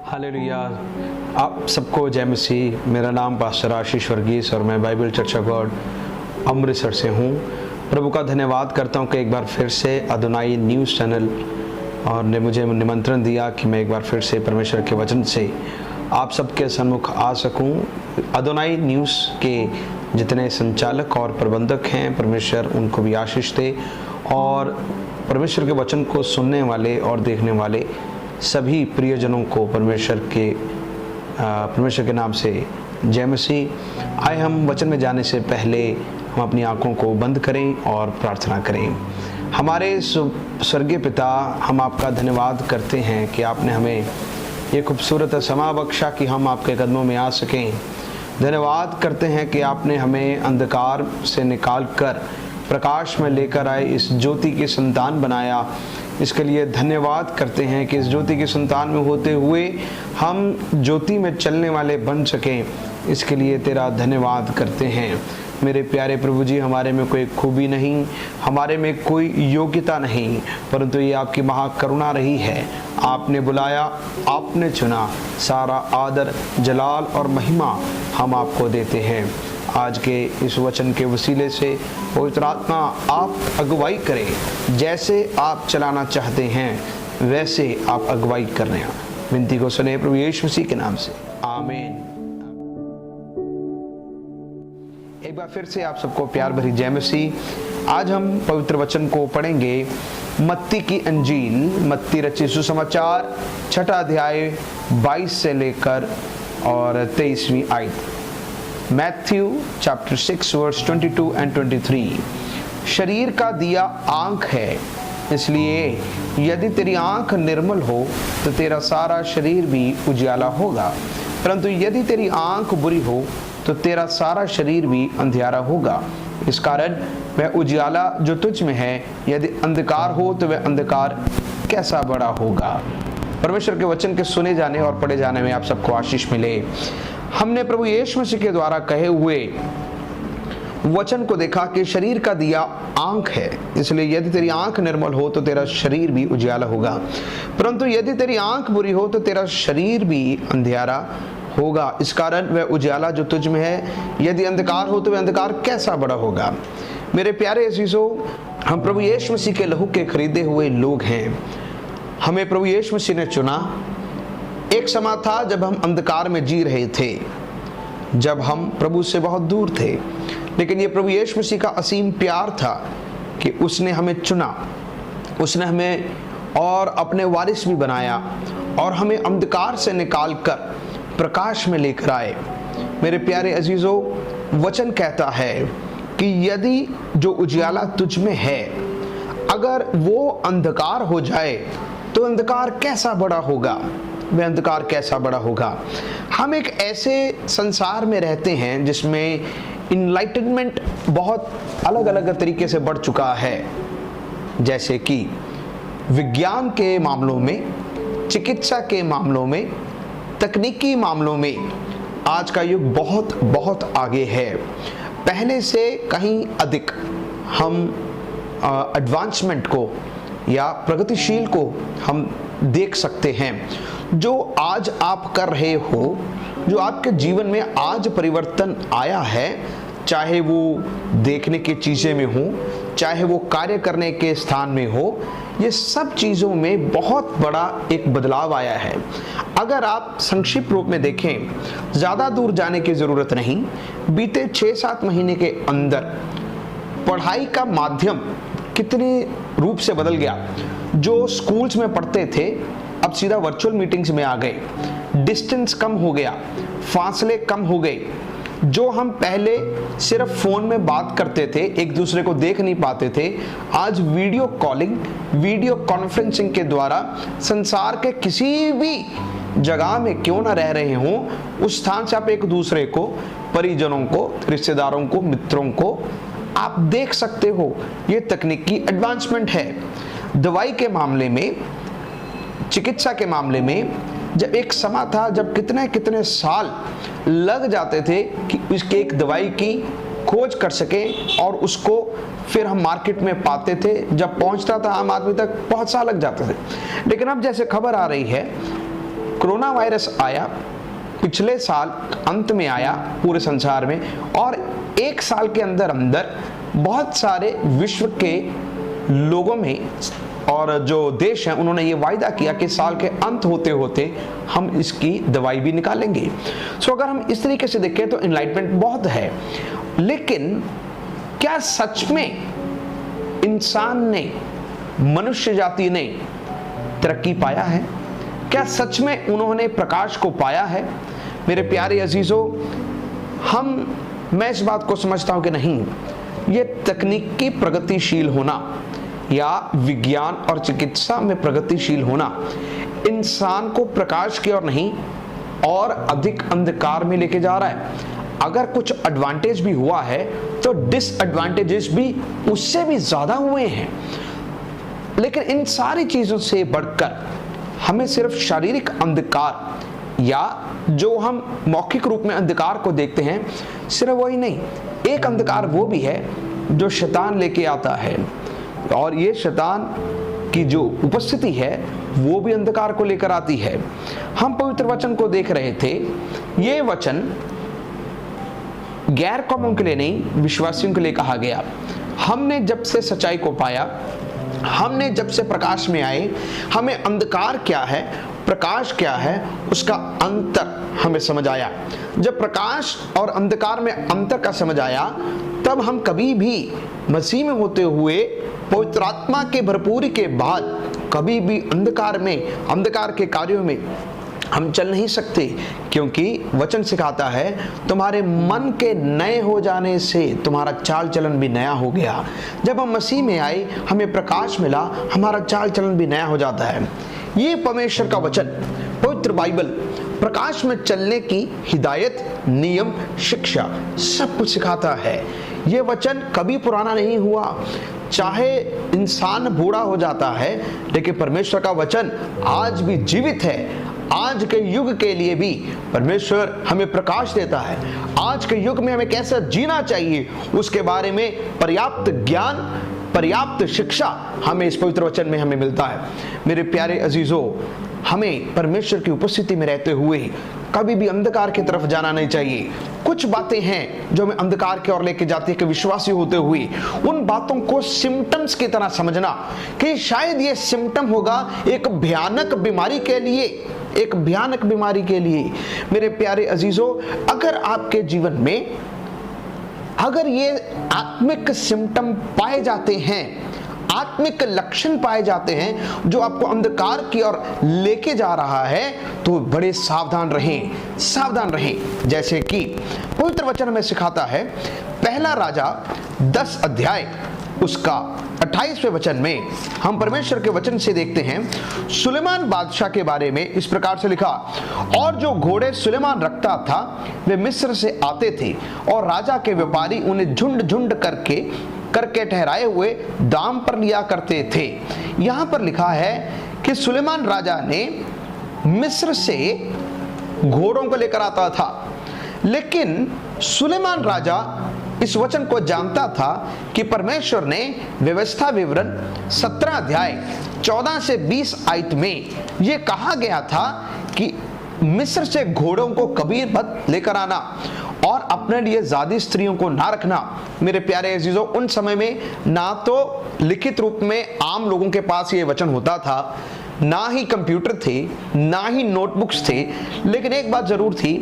Hallelujah. आप सबको जय मसीह। मेरा नाम पास्टर आशीष वर्गीस और मैं Bible church of God Amritsar से हूँ। प्रभु का धन्यवाद करता हूँ कि एक बार फिर से अदोनाई न्यूज़ चैनल और ने मुझे निमंत्रण दिया कि मैं एक बार फिर से परमेश्वर के वचन से आप सबके सम्मुख आ सकूं। अदोनाई न्यूज़ के जितने संचालक और प्रबंधक हैं, परमेश्वर उनको भी आशीष दे और परमेश्वर के वचन को सुनने वाले और देखने वाले सभी प्रियजनों को परमेश्वर के नाम से जय मसीह। आए हम वचन में जाने से पहले हम अपनी आंखों को बंद करें और प्रार्थना करें। हमारे स्वर्गीय पिता, हम आपका धन्यवाद करते हैं कि आपने हमें ये खूबसूरत समा बख्शा कि हम आपके कदमों में आ सकें। धन्यवाद करते हैं कि आपने हमें अंधकार से निकाल कर प्रकाश में लेकर आए, इस ज्योति की संतान बनाया। इसके लिए धन्यवाद करते हैं कि इस ज्योति की संतान में होते हुए हम ज्योति में चलने वाले बन सकें। इसके लिए तेरा धन्यवाद करते हैं। मेरे प्यारे प्रभु जी, हमारे में कोई खूबी नहीं, हमारे में कोई योग्यता नहीं, परंतु ये आपकी महाकरुणा रही है। आपने बुलाया, आपने चुना, सारा आदर, जलाल और महिमा हम आपको देते हैं। आज के इस वचन के वसीले से पवित्र आत्मा आप अगुवाई करें। जैसे आप चलाना चाहते हैं वैसे आप अगुवाई कर रहे हैं। विनती को सुने प्रभु यीशु मसीह के नाम से, आमीन। एक बार फिर से आप सबको प्यार भरी जय मसीह। आज हम पवित्र वचन को पढ़ेंगे। मत्ती की अंजील, मत्ती रचित सुसमाचार 6 अध्याय 22 से लेकर और 23वीं आयत। Matthew chapter 6 verse 22 and 23। शरीर का दिया आंख है, इसलिए यदि तेरी आंख निर्मल हो तो तेरा सारा शरीर भी उजियाला होगा, परंतु यदि तेरी आंख बुरी हो तो तेरा सारा शरीर भी अंधियारा होगा। इस कारण वह उजियाला जो तुझ में है यदि अंधकार हो तो वह अंधकार कैसा बड़ा होगा। परमेश्वर के वचन के सुने जाने और पढ़े जाने में आप सबको आशीष मिले। हमने प्रभु यीशु मसीह के द्वारा कहे हुए वचन को देखा कि शरीर का दिया आंख है, इसलिए यदि तेरी आंख निर्मल हो तो तेरा शरीर भी उजियाला होगा, परंतु यदि तेरी आंख बुरी हो तो तेरा शरीर भी अंधियारा होगा। इस कारण वह उजियाला जो तुझ में है यदि अंधकार हो तो वह अंधकार कैसा बड़ा होगा। मेरे प्यारे अजीजों, हम प्रभु यीशु मसीह के लहू के खरीदे हुए लोग हैं। हमें प्रभु यीशु मसीह ने चुना। एक समय था जब हम अंधकार में जी रहे थे, जब हम प्रभु से बहुत दूर थे, लेकिन ये प्रभु यीशु मसीह का असीम प्यार था कि उसने हमें चुना, उसने हमें और अपने वारिस भी बनाया और हमें अंधकार से निकाल कर प्रकाश में लेकर आए। मेरे प्यारे अजीजों, वचन कहता है कि यदि जो उजियाला तुझ में है अगर वो अंधकार हो जाए तो अंधकार कैसा बड़ा होगा, वह अंधकार कैसा बड़ा होगा। हम एक ऐसे संसार में रहते हैं जिसमें इनलाइटनमेंट बहुत अलग अलग तरीके से बढ़ चुका है, जैसे कि विज्ञान के मामलों में, चिकित्सा के मामलों में, तकनीकी मामलों में आज का युग बहुत बहुत आगे है। पहले से कहीं अधिक हम एडवांसमेंट को या प्रगतिशील को हम देख सकते हैं। जो आज आप कर रहे हो, जो आपके जीवन में आज परिवर्तन आया है, चाहे वो देखने की चीज़ें में हो, चाहे वो कार्य करने के स्थान में हो, ये सब चीज़ों में बहुत बड़ा एक बदलाव आया है। अगर आप संक्षिप्त रूप में देखें, ज़्यादा दूर जाने की ज़रूरत नहीं, बीते 6-7 महीने के अंदर पढ़ाई का माध्यम कितने रूप से बदल गया। जो स्कूल्स में पढ़ते थे अब सीधा वर्चुअल मीटिंग्स में आ गए, डिस्टेंस कम हो गया, फासले कम हो गए। जो हम पहले सिर्फ फोन में बात करते थे, एक दूसरे को देख नहीं पाते थे, आज वीडियो कॉलिंग, वीडियो कॉन्फ्रेंसिंग के द्वारा संसार के किसी भी जगह में क्यों ना रह रहे हों, उस स्थान से आप एक दूसरे को, परिजनों को, रिश्तेदारों को, मित्रों को आप देख सकते हो। ये तकनीकी एडवांसमेंट है। दवाई के मामले में, चिकित्सा के मामले में, जब एक समय था जब कितने कितने साल लग जाते थे कि इसके एक दवाई की खोज कर सके और उसको फिर हम मार्केट में पाते थे, जब पहुंचता था आम आदमी तक बहुत साल लग जाते थे। लेकिन अब जैसे खबर आ रही है कोरोना वायरस आया, पिछले साल अंत में आया पूरे संसार में, और एक साल के अंदर अंदर बहुत सारे विश्व के लोगों में और जो देश हैं उन्होंने ये वायदा किया कि साल के अंत होते होते हम इसकी दवाई भी निकालेंगे। सो अगर हम इस तरीके से देखें तो एनलाइटमेंट बहुत है, लेकिन क्या सच में इंसान ने, मनुष्य जाति ने तरक्की पाया है? क्या सच में उन्होंने प्रकाश को पाया है? मेरे प्यारे अजीजों, मैं इस बात को समझता हूं कि नहीं, ये तकनीकी प्रगतिशील होना या विज्ञान और चिकित्सा में प्रगतिशील होना इंसान को प्रकाश की ओर नहीं और अधिक अंधकार में लेके जा रहा है। अगर कुछ एडवांटेज भी हुआ है तो डिसएडवांटेजेस भी उससे भी ज्यादा हुए हैं। लेकिन इन सारी चीजों से बढ़कर हमें सिर्फ शारीरिक अंधकार या जो हम मौखिक रूप में अंधकार को देखते हैं, सिर्फ वही नहीं, एक अंधकार वो भी है जो शैतान लेके आता है, और ये शैतान की जो उपस्थिति है वो भी अंधकार को लेकर आती है। हम पवित्र वचन को देख रहे थे, ये वचन गैर कौमों के लिए नहीं, विश्वासियों के लिए कहा गया। हमने जब से सच्चाई को पाया, हमने जब से प्रकाश में आए, हमें अंधकार क्या है, प्रकाश क्या है, उसका अंतर हमें समझ आया। जब प्रकाश और अंधकार में अंतर का समझ आया, तब हम कभी भी मसीह में होते हुए पवित्र आत्मा के भरपूरी के बाद कभी भी अंधकार के कार्यों में हम चल नहीं सकते, क्योंकि वचन सिखाता है तुम्हारे मन के नए हो जाने से तुम्हारा चाल चलन भी नया हो गया। जब हम मसीह में आए, हमें प्रकाश मिला, हमारा चाल चलन भी नया हो जाता है। ये परमेश्वर का वचन, पवित्र बाइबल, प्रकाश में चलने की हिदायत, नियम, शिक्षा सब कुछ सिखाता है। ये वचन कभी पुराना नहीं हुआ, चाहे इंसान बूढ़ा हो जाता है, लेकिन परमेश्वर का वचन आज भी जीवित है। आज के युग के लिए भी परमेश्वर हमें प्रकाश देता है। आज के युग में हमें कैसे जीना चाहिए उसके बारे में पर्याप्त ज्ञान, पर्याप्त शिक्षा हमें इस पवित्र वचन में हमें मिलता है। मेरे प्यारे अजीजों, हमें परमेश्वर की उपस्थिति में रहते हुए कभी भी अंधकार की तरफ जाना नहीं चाहिए। कुछ बातें हैं जो हमें अंधकार की ओर लेके जाती है कि विश्वासी होते हुए उन बातों को सिम्टम्स की तरह समझना कि शायद ये सिम्टम होगा एक भयानक बीमारी के लिए, एक भयानक बीमारी के लिए। मेरे प्यारे अजीजों, अगर आपके जीवन में अगर ये आत्मिक सिम्टम पाए जाते हैं, आत्मिक लक्षण पाए जाते हैं जो आपको अंधकार की ओर लेके जा रहा है, तो बड़े सावधान रहें, सावधान रहें। जैसे कि पवित्र वचन में सिखाता है, पहला राजा 10 अध्याय उसका 28वें वचन में हम परमेश्वर के वचन से देखते हैं, सुलेमान बादशाह के बारे में इस प्रकार से लिखा, और जो घोड़े सुलेमान रखता था वे मिस्र से आते थे, और राजा के व्यापारी उन्हें झुंड झुंड करके ठहराए हुए दाम पर लिया करते थे। यहां पर लिखा है कि सुलेमान राजा ने मिस्र से घोड़ों को लेकर आता था, लेकिन सुलेमान राजा इस वचन को जानता था कि परमेश्वर ने व्यवस्था विवरण 17 अध्याय 14 से 20 आयत में यह कहा गया था कि मिस्र से घोड़ों को कभी मत लेकर आना और अपने लिए ज़ादी स्त्रियों को ना रखना। मेरे प्यारे अजीजों, उन समय में ना तो लिखित रूप में आम लोगों के पास ये वचन होता था, ना ही कंप्यूटर थे, ना ही नोटबुक्स थे, लेकिन एक बात जरूर थी,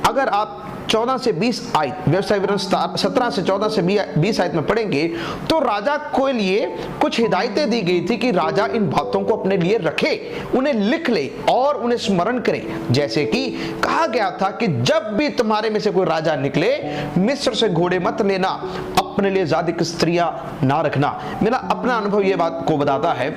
अगर आप 14 से 20 आयत, व्यवस्था विवरण 17 से 14 से 20 आयत में पढ़ेंगे तो राजा के लिए कुछ हिदायतें दी गई थी कि राजा इन बातों को अपने लिए रखे, उन्हें लिख ले और उन्हें स्मरण करे। जैसे कि कहा गया था कि जब भी तुम्हारे में से कोई राजा निकले, मिस्र से घोड़े मत लेना, अपने लिए ज़ादिक स्त्रियां ना रखना। मेरा अपना अनुभव ये बात को बताता है,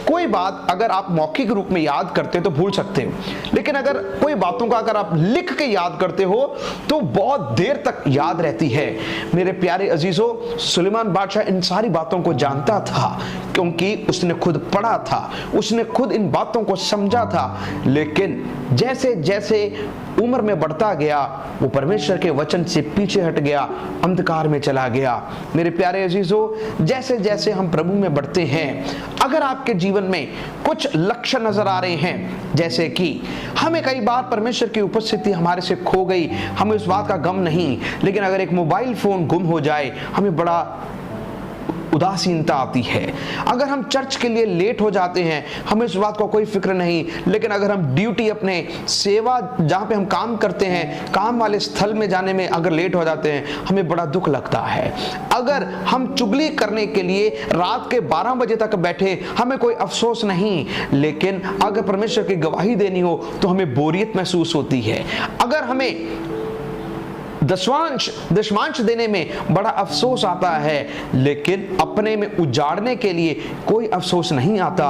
कोई बात अगर आप मौखिक रूप में याद करते तो भूल सकते हो, लेकिन अगर कोई बातों का अगर आप लिख के याद करते हो तो बहुत देर तक याद रहती है। मेरे प्यारे अजीजों, सुलेमान बादशाह इन सारी बातों को जानता था, क्योंकि उसने खुद पढ़ा था, उसने खुद इन बातों को समझा था। लेकिन जैसे जैसे उम्र में बढ़ता गया, वो परमेश्वर के वचन से पीछे हट गया, अंधकार में चला गया। मेरे प्यारे अजीजों, जैसे जैसे हम प्रभु में बढ़ते हैं, अगर आपके जीवन में कुछ लक्ष्य नजर आ रहे हैं, जैसे कि हमें कई बार परमेश्वर की उपस्थिति हमारे से खो गई, हमें उस बात का गम नहीं, लेकिन अगर एक मोबाइल फोन गुम हो जाए, हमें बड़ा उदासीनता आती है। अगर हम चर्च के लिए लेट हो जाते हैं, हमें इस बात का कोई फिक्र नहीं, लेकिन अगर हम ड्यूटी, अपने सेवा जहाँ पे हम काम करते हैं, काम वाले स्थल में जाने में अगर लेट हो जाते हैं, हमें बड़ा दुख लगता है। अगर हम चुगली करने के लिए रात के 12 बजे तक बैठे, हमें कोई अफसोस नहीं, लेकिन अगर परमेश्वर की गवाही देनी हो तो हमें बोरियत महसूस होती है। अगर हमें दशमांश देने में बड़ा अफसोस आता है, लेकिन अपने में उजाड़ने के लिए कोई अफसोस नहीं आता।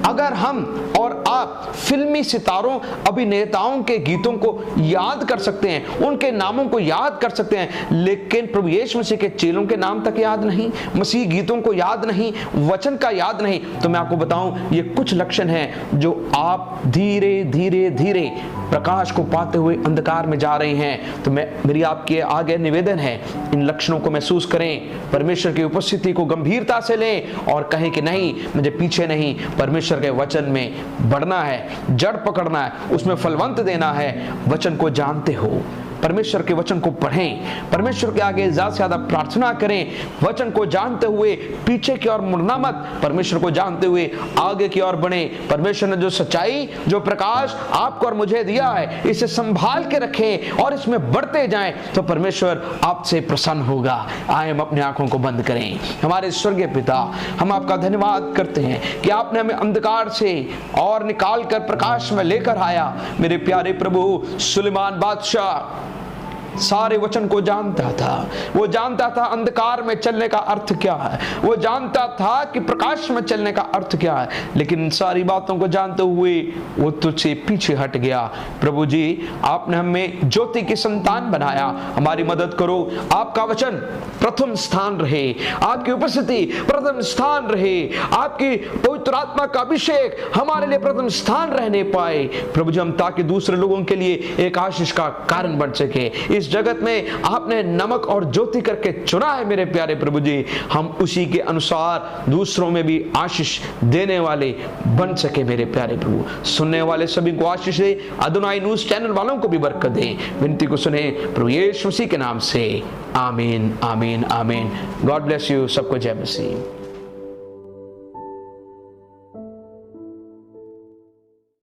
अगर हम और आप फिल्मी सितारों, अभिनेताओं के गीतों को याद कर सकते हैं, उनके नामों को याद कर सकते हैं, लेकिन प्रभु यीशु मसीह के चेलों के नाम तक याद नहीं, मसीह गीतों को याद नहीं, वचन का याद नहीं, तो मैं आपको बताऊं, ये कुछ लक्षण हैं जो आप धीरे धीरे धीरे प्रकाश को पाते हुए अंधकार में जा रहे हैं। तो मेरी आपके आगे निवेदन है, इन लक्षणों को महसूस करें, परमेश्वर की उपस्थिति को गंभीरता से लें और कहें कि नहीं, मुझे पीछे नहीं, परमेश्वर के वचन में बढ़ना है, जड़ पकड़ना है, उसमें फलवंत देना है। वचन को जानते हो, परमेश्वर के वचन को पढ़ें, परमेश्वर के आगे ज्यादा से ज्यादा प्रार्थना करें, वचन को जानते हुए पीछे की ओर मुड़ना मत, परमेश्वर को जानते हुए आगे की ओर बढ़े। परमेश्वर ने जो सच्चाई, जो प्रकाश आपको और मुझे दिया है, इसे संभाल के रखें और इसमें बढ़ते जाएं, तो परमेश्वर आपसे प्रसन्न होगा। आए हम अपनी आंखों को बंद करें। हमारे स्वर्गीय पिता, हम आपका धन्यवाद करते हैं कि आपने हमें अंधकार से और निकाल कर प्रकाश में लेकर आया। मेरे प्यारे प्रभु, सुलेमान बादशाह सारे वचन को जानता था, वो जानता था अंधकार में चलने का अर्थ क्या है, वो जानता था कि प्रकाश में चलने का अर्थ क्या है, लेकिन इन सारी बातों को जानते हुए वो तुझसे पीछे हट गया। प्रभु जी, आपने हमें ज्योति की संतान बनाया, हमारी मदद करो। आपका वचन प्रथम स्थान रहे, आपकी उपस्थिति प्रथम स्थान रहे, आपकी पवित्र आत्मा का अभिषेक हमारे लिए प्रथम स्थान रहने पाए। प्रभु जी, हम ताकि दूसरे लोगों के लिए एक आशीष का कारण बन सके। इस जगत में आपने नमक और ज्योति करके चुना है मेरे प्यारे प्रभु जी, हम उसी के अनुसार दूसरों में भी आशीष देने वाले बन सके। मेरे प्यारे प्रभु, सुनने वाले सभी को आशीष दे, अदोनाई न्यूज़ चैनल वालों को भी बरकत दे। विनती को सुने प्रभु यीशु मसीह के नाम से, आमीन आमीन आमीन। God bless you. सबको जय मसीह।